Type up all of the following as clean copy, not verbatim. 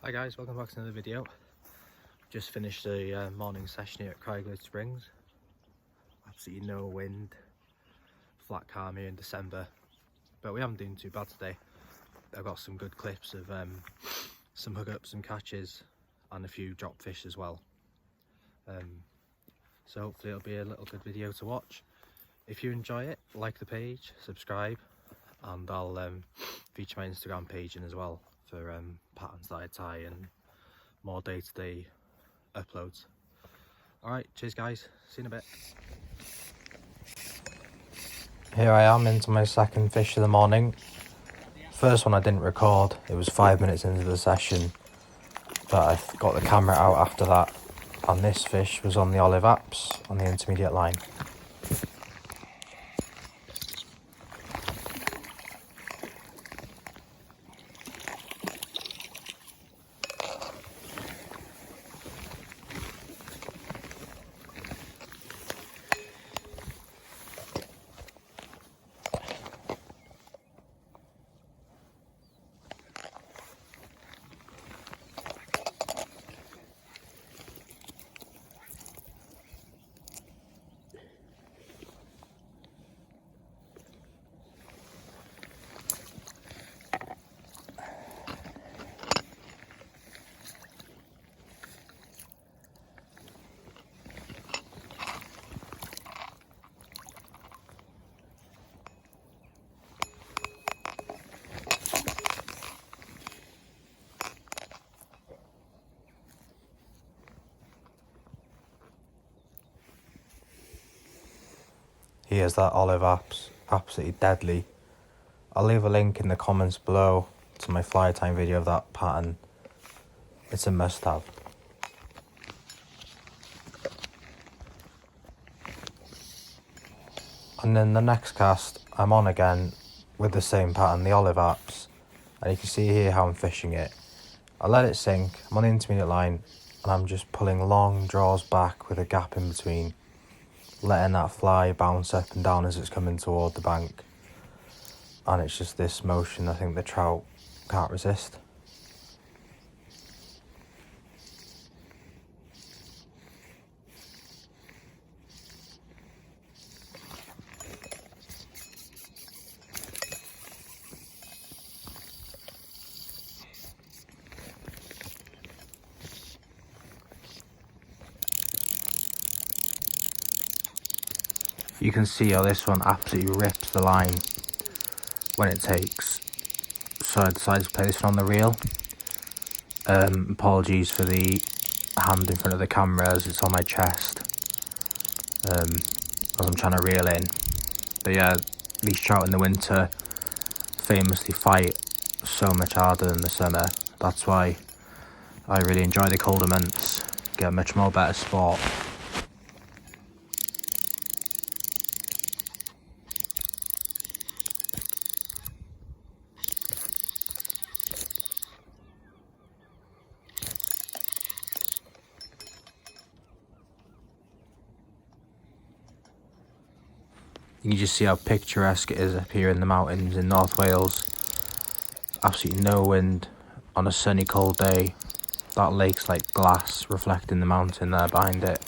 Hi guys, welcome back to another video. Just finished a morning session here at Craigwood Springs. Absolutely no wind, flat calm here in December, but we haven't been too bad today. I've got some good clips of some hook-ups and catches and a few drop fish as well. So hopefully it'll be a little good video to watch. If you enjoy it, like the page, subscribe, and I'll feature my Instagram page in as well for patterns that I tie and more day-to-day uploads. Alright, cheers guys, see you in a bit. Here I am into my second fish of the morning. First one I didn't record, it was 5 minutes into the session, but I got the camera out after that, and this fish was on the olive apps on the intermediate line. Here's that olive apps, absolutely deadly. I'll leave a link in the comments below to my fly time video of that pattern. It's a must have. And then the next cast, I'm on again with the same pattern, the olive apps. And you can see here how I'm fishing it. I let it sink, I'm on the intermediate line, and I'm just pulling long draws back with a gap in between, letting that fly bounce up and down as it's coming toward the bank. And it's just this motion I think the trout can't resist. You can see how this one absolutely rips the line when it takes. So I decided to play this one on the reel. Apologies for the hand in front of the camera as it's on my chest as I'm trying to reel in. But yeah, these trout in the winter famously fight so much harder than the summer. That's why I really enjoy the colder months, get a much more better sport. You can just see how picturesque it is up here in the mountains in North Wales. Absolutely no wind on a sunny cold day. That lake's like glass reflecting the mountain there behind it.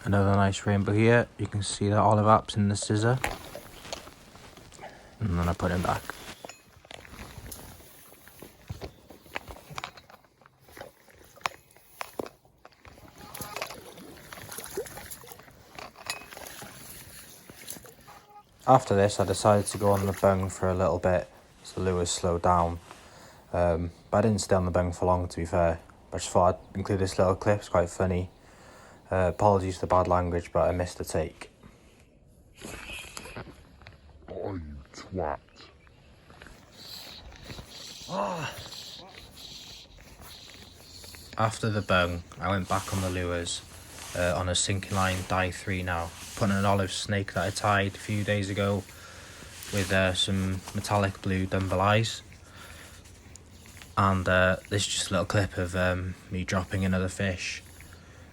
Another nice rainbow here. You can see the olive apps in the scissor. And then I put him back. After this, I decided to go on the bung for a little bit so the lures slowed down. But I didn't stay on the bung for long, to be fair. I just thought I'd include this little clip, it's quite funny. Apologies for the bad language, but I missed a take. Oh, you twat. After the bung, I went back on the lures on a sinking line die 3 now. Putting an olive snake that I tied a few days ago with some metallic blue dumble eyes. And this is just a little clip of me dropping another fish.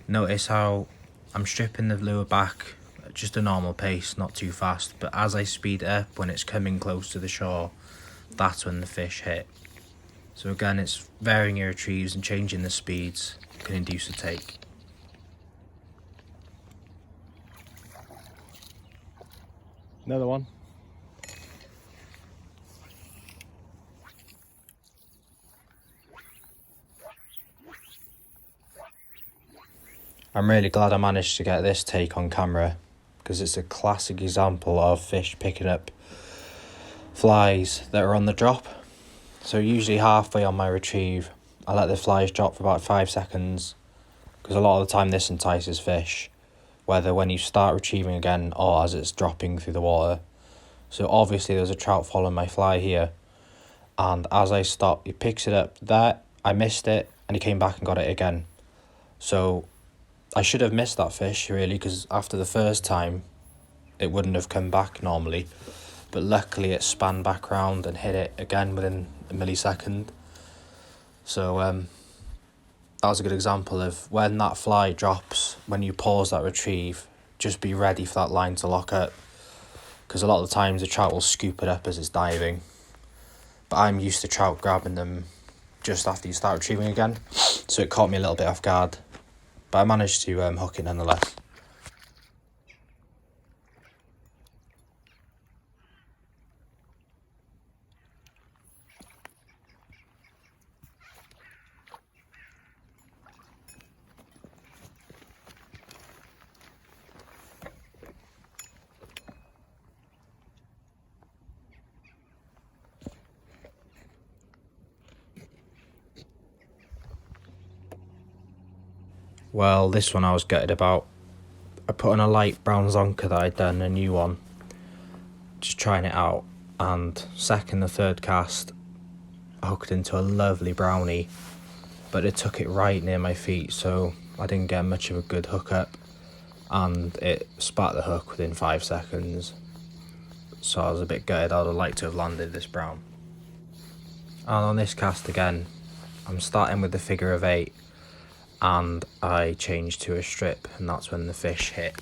Notice how I'm stripping the lure back at just a normal pace, not too fast, but as I speed it up when it's coming close to the shore, that's when the fish hit. So again, it's varying your retrieves and changing the speeds can induce a take. Another one. I'm really glad I managed to get this take on camera because it's a classic example of fish picking up flies that are on the drop. So usually halfway on my retrieve, I let the flies drop for about 5 seconds because a lot of the time this entices fish, whether when you start retrieving again or as it's dropping through the water. So obviously there's a trout following my fly here, and as I stopped, he picks it up there, I missed it, and he came back and got it again. So I should have missed that fish really, because after the first time it wouldn't have come back normally, but luckily it span back round and hit it again within a millisecond. So that was a good example of when that fly drops, when you pause that retrieve, just be ready for that line to lock up, because a lot of the times the trout will scoop it up as it's diving, but I'm used to trout grabbing them just after you start retrieving again, so it caught me a little bit off guard, but I managed to hook it nonetheless. Well, this one I was gutted about. I put on a light brown zonker that I'd done, a new one, just trying it out, and second or third cast I hooked into a lovely brownie, but it took it right near my feet, so I didn't get much of a good hook up, and it spat the hook within 5 seconds, so I was a bit gutted. I'd have liked to have landed this brown. And on this cast again, I'm starting with the figure of 8, and I changed to a strip, and that's when the fish hit.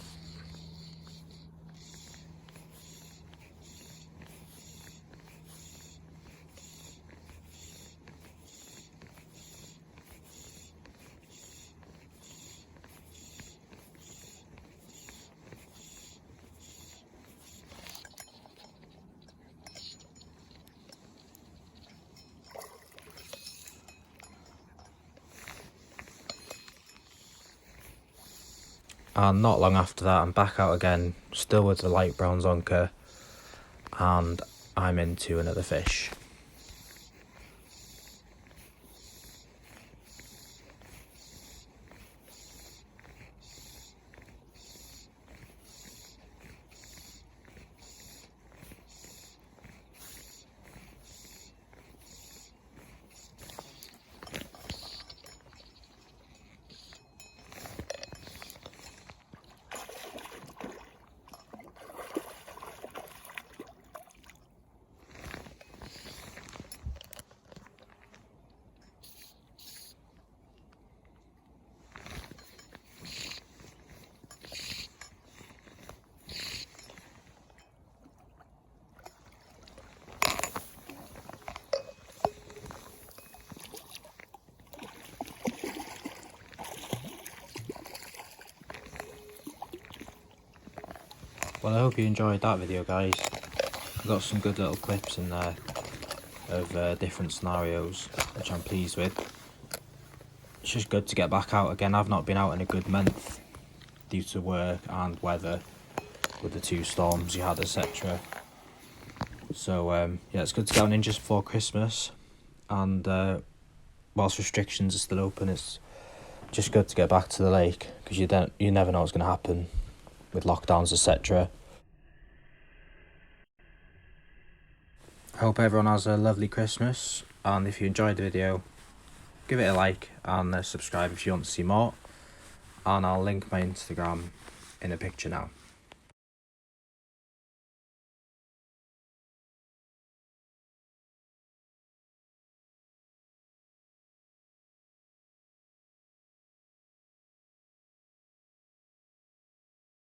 And not long after that, I'm back out again, still with the light brown zonker, and I'm into another fish. Well, I hope you enjoyed that video, guys. I got some good little clips in there of different scenarios, which I'm pleased with. It's just good to get back out again. I've not been out in a good month due to work and weather with the 2 storms you had, etc. So yeah, it's good to get on in just before Christmas, and whilst restrictions are still open, it's just good to get back to the lake, because you never know what's going to happen with lockdowns, etc. I hope everyone has a lovely Christmas, and if you enjoyed the video, give it a like and subscribe if you want to see more, and I'll link my Instagram in a picture now.